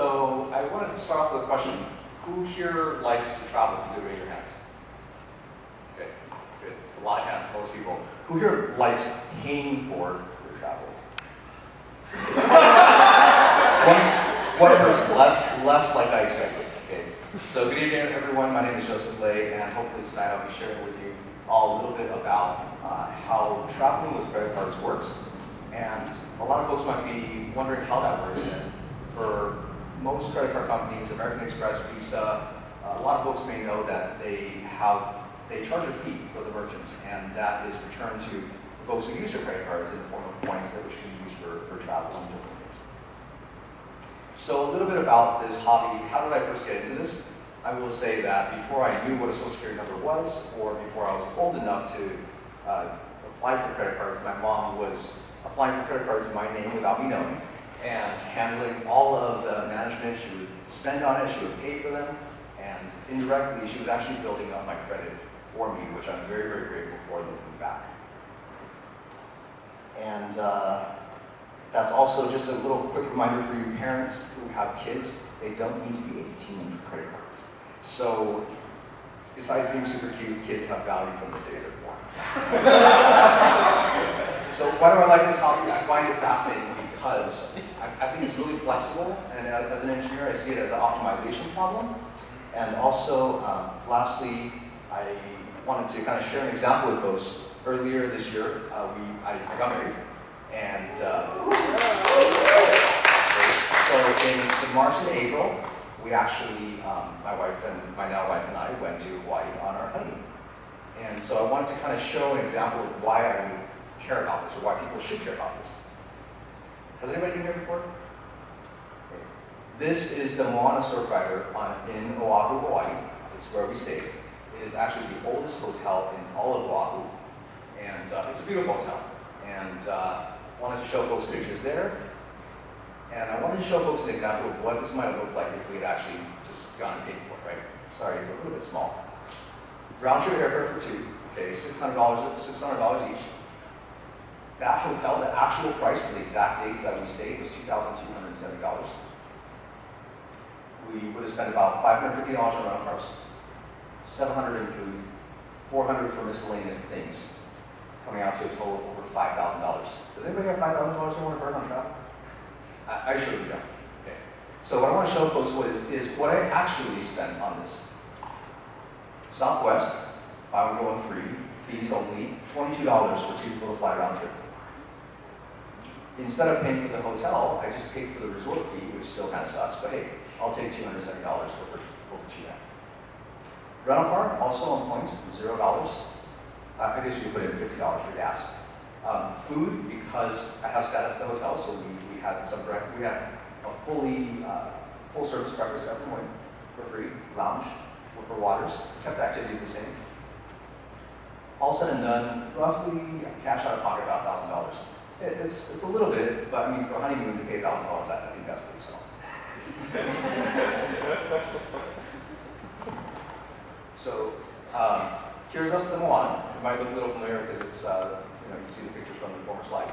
So I wanted to start off with a question. Who here likes to travel? If you could raise your hands. Okay, good. A lot of hands, most people. Who here likes paying for their travel? One person, less like I expected. Okay. So good evening, everyone. My name is Joseph Lay, and hopefully tonight I'll be sharing with you all a little bit about how traveling with credit cards works. And a lot of folks might be wondering how that works. And for most credit card companies, American Express, Visa, a lot of folks may know that they charge a fee for the merchants, and that is returned to folks who use their credit cards in the form of points that which can be used for travel and different things. So a little bit about this hobby. How did I first get into this? I will say that before I knew what a social security number was, or before I was old enough to apply for credit cards, my mom was applying for credit cards in my name without me knowing, and handling all of the management. She would spend on it, she would pay for them, and indirectly she was actually building up my credit for me, which I'm very, very grateful for looking back. And that's also just a little quick reminder for you parents who have kids, they don't need to be 18 for credit cards. So besides being super cute, kids have value from the day they're born. So why do I like this hobby? I find it fascinating because I think it's really flexible, and as an engineer I see it as an optimization problem. And also, lastly, I wanted to kind of share an example with folks. Earlier this year, I got married, and so in March and April, we actually, my now wife and I went to Hawaii on our honeymoon. And so I wanted to kind of show an example of why I would care about this, or why people should care about this. Has anybody been here before? Okay. This is the Moana Surf Rider in Oahu, Hawaii. It's where we stayed. It is actually the oldest hotel in all of Oahu. And it's a beautiful hotel. And wanted to show folks pictures there. And I wanted to show folks an example of what this might have looked like if we had actually just gone and paid for it, right? Sorry, it's a little bit small. Round trip airfare for two, okay, $600 each. That hotel, the actual price for the exact dates that we stayed was $2,270. We would have spent about $550 on rental cars, $700 in food, $400 for miscellaneous things, coming out to a total of over $5,000. Does anybody have $5,000 they want to burn on travel? I surely don't. Okay. So what I want to show folks is what I actually spent on this. Southwest, buy one, go one free, fees only, $22 for 2 people to fly round trip. Instead of paying for the hotel, I just paid for the resort fee, which still kind of sucks, but hey, I'll take $270 over that. Rental car, also on points, $0. I guess you could put in $50 for gas. Food, because I have status at the hotel, so we had a full service breakfast every morning for free, lounge, for waters, kept the activities the same. All said and done, roughly cash out of pocket about $1,000. It's a little bit, but I mean, for a honeymoon to pay $1,000, I think that's pretty solid. So here's us in Moana. It might look a little familiar because it's you see the pictures from the former slide.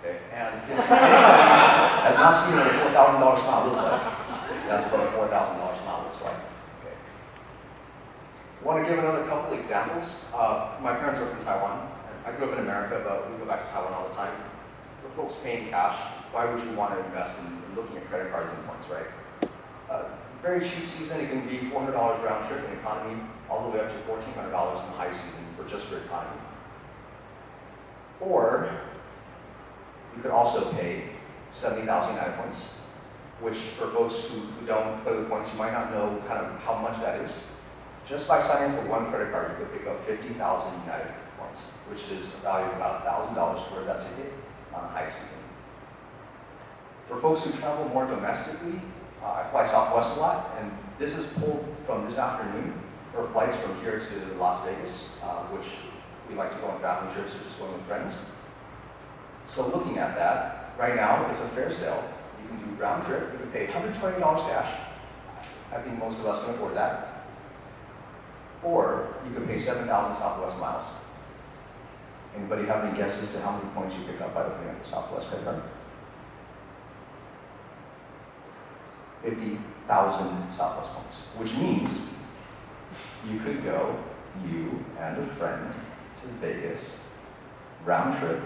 Okay, and has not seen what a $4,000 smile looks like. That's what a $4,000 smile looks like. Okay. I want to give another couple examples. My parents are from Taiwan. I grew up in America, but we go back to Taiwan all the time. For folks paying cash, why would you want to invest in looking at credit cards and points, right? Very cheap season, it can be $400 round trip in economy, all the way up to $1,400 in high season for just for economy. Or you could also pay 70,000 United points, which for folks who don't play with points, you might not know kind of how much that is. Just by signing for one credit card, you could pick up 50,000 United points, which is a value of about $1,000 towards that ticket on a high season. For folks who travel more domestically, I fly Southwest a lot, and this is pulled from this afternoon for flights from here to Las Vegas, which we like to go on family trips or just going with friends. So looking at that, right now it's a fair sale. You can do round trip, you can pay $120 cash. I think most of us can afford that. Or you can pay 7,000 Southwest miles. Anybody have any guesses to how many points you pick up by opening up the Southwest credit card? 50,000 Southwest points, which means you could go, you and a friend, to Vegas, round trip,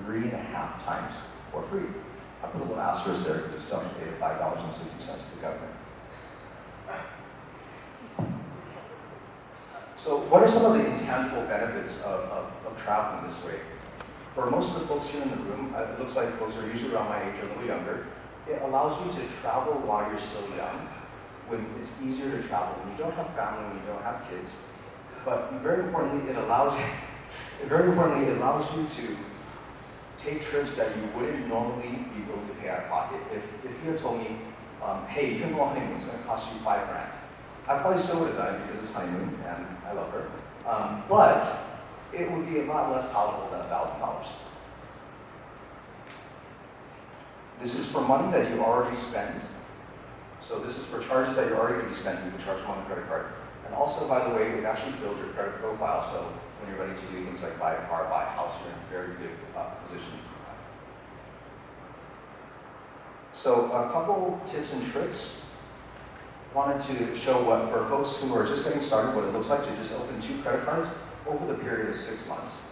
3.5 times for free. I put a little asterisk there because you still have to pay the $5.60 to the government. So what are some of the intangible benefits of traveling this way? For most of the folks here in the room, it looks like folks are usually around my age or a little younger. It allows you to travel while you're still young, when it's easier to travel, when you don't have family, when you don't have kids. But very importantly, it allows you to take trips that you wouldn't normally be willing to pay out of pocket. If you had told me, hey, you can go on honeymoon, it's going to cost you $5 grand, I probably still would have done it because it's honeymoon and I love her. But it would be a lot less palatable than $1,000. This is for money that you already spend. So this is for charges that you're already going to be spending. You can charge them on a credit card. And also, by the way, it actually builds your credit profile. So when you're ready to do things like buy a car, buy a house, you're in a very good position. So a couple tips and tricks. Wanted to show what, for folks who are just getting started, what it looks like to just open 2 credit cards over the period of 6 months.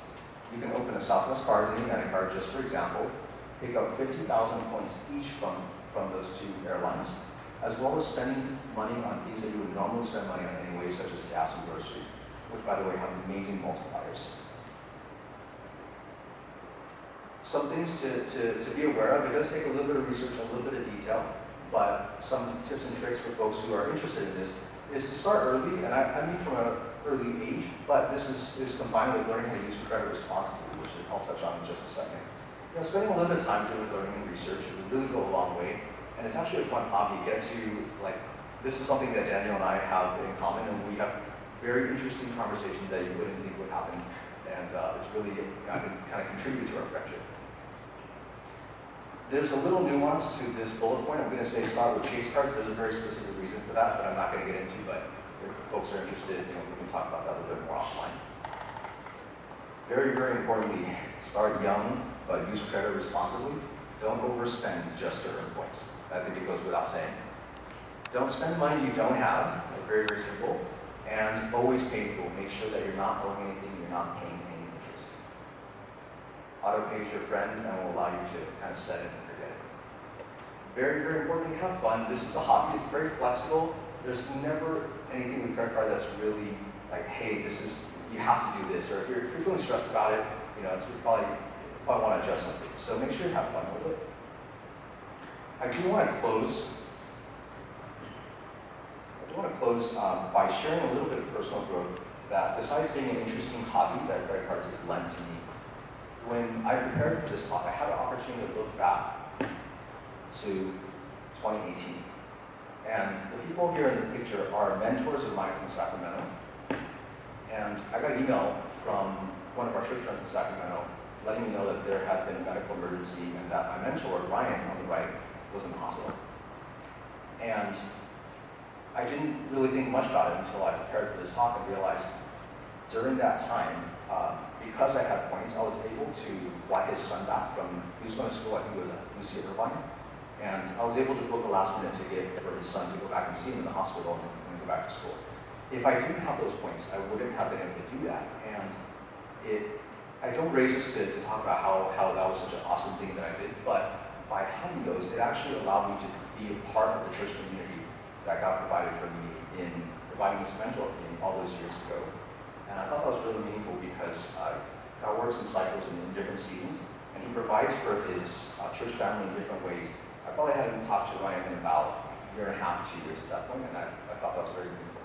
You can open a Southwest card and a United card, just for example, pick up 50,000 points each from those 2 airlines, as well as spending money on things that you would normally spend money on anyway, such as gas and groceries, which, by the way, have amazing multipliers. Some things to be aware of. It does take a little bit of research, a little bit of detail, but some tips and tricks for folks who are interested in this is to start early, and I mean from an early age, but this is combined with learning how to use credit responsibly, which I'll touch on in just a second. Spending a little bit of time doing learning and research, it would really go a long way, and it's actually a fun hobby. It gets you, this is something that Daniel and I have in common, and we have very interesting conversations that you wouldn't think would happen, and it's really kind of contributed to our friendship. There's a little nuance to this bullet point. I'm going to say start with chase cards. There's a very specific reason for that I'm not going to get into, but if folks are interested, we can talk about that a little bit more offline. Very, very importantly, start young, but use credit responsibly. Don't overspend just to earn points. I think it goes without saying. Don't spend money you don't have. Very, very simple. And always pay in full. Make sure that you're not owing anything, you're not paying any interest. Auto pay is your friend and will allow you to kind of set it and forget it. Very, very importantly, have fun. This is a hobby. It's very flexible. There's never anything with credit card that's really like, hey, you have to do this. Or if you're feeling stressed about it, it's probably want to adjust something. So make sure you have fun with it. I do want to close by sharing a little bit of personal growth that besides being an interesting hobby that credit cards has lent to me, when I prepared for this talk, I had an opportunity to look back to 2018. And the people here in the picture are mentors of mine from Sacramento. And I got an email from one of our church friends in Sacramento letting me know that there had been a medical emergency and that my mentor, Ryan, on the right, was in the hospital. And I didn't really think much about it until I prepared for this talk and realized during that time, because I had points, I was able to fly his son back he was going to school, I think it was at UC Irvine, and I was able to book a last-minute ticket for his son to go back and see him in the hospital and go back to school. If I didn't have those points, I wouldn't have been able to do that. And I don't raise this to talk about how that was such an awesome thing that I did, but by having those, it actually allowed me to be a part of the church community that God provided for me in providing this mentor for me all those years ago. And I thought that was really meaningful because God works in cycles and in different seasons, and He provides for His church family in different ways. I probably hadn't talked to Ryan in about a year and a half, 2 years at that point, and I thought that was very meaningful.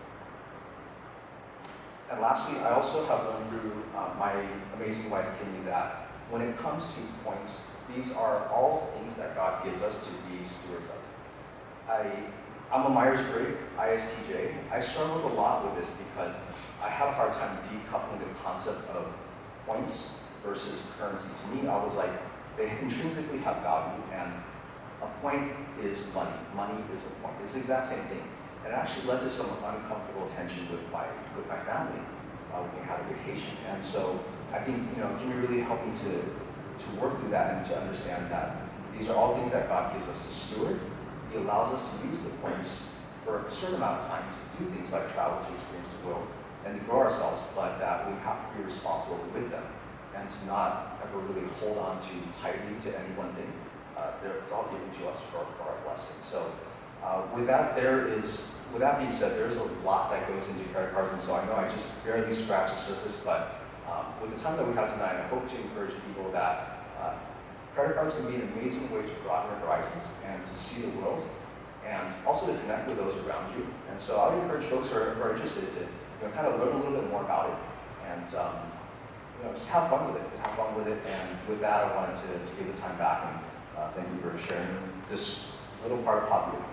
And lastly, I also have learned through my amazing wife, Kimmy, that when it comes to points, these are all things that God gives us to be stewards of. I'm a Myers-Briggs ISTJ. I struggled a lot with this because I have a hard time decoupling the concept of points versus currency. To me, I was like, they intrinsically have value, and a point is money. Money is a point. It's the exact same thing. And it actually led to some uncomfortable tension with my family when we had a vacation. And so I think, can you really help me to work through that and to understand that these are all things that God gives us to steward. he allows us to use the points for a certain amount of time to do things like travel to experience the world and to grow ourselves, but that we have to be responsible with them and to not ever really hold on too tightly to any one thing. It's all given to us for our blessing. So with that being said, there's a lot that goes into credit cards, and so I know I just barely scratched the surface, but with the time that we have tonight, I hope to encourage people that credit cards can be an amazing way to broaden your horizons and to see the world, and also to connect with those around you. And so I would encourage folks who are interested to kind of learn a little bit more about it, and just have fun with it. And with that, I wanted to give the time back, and thank you for sharing this little part of popular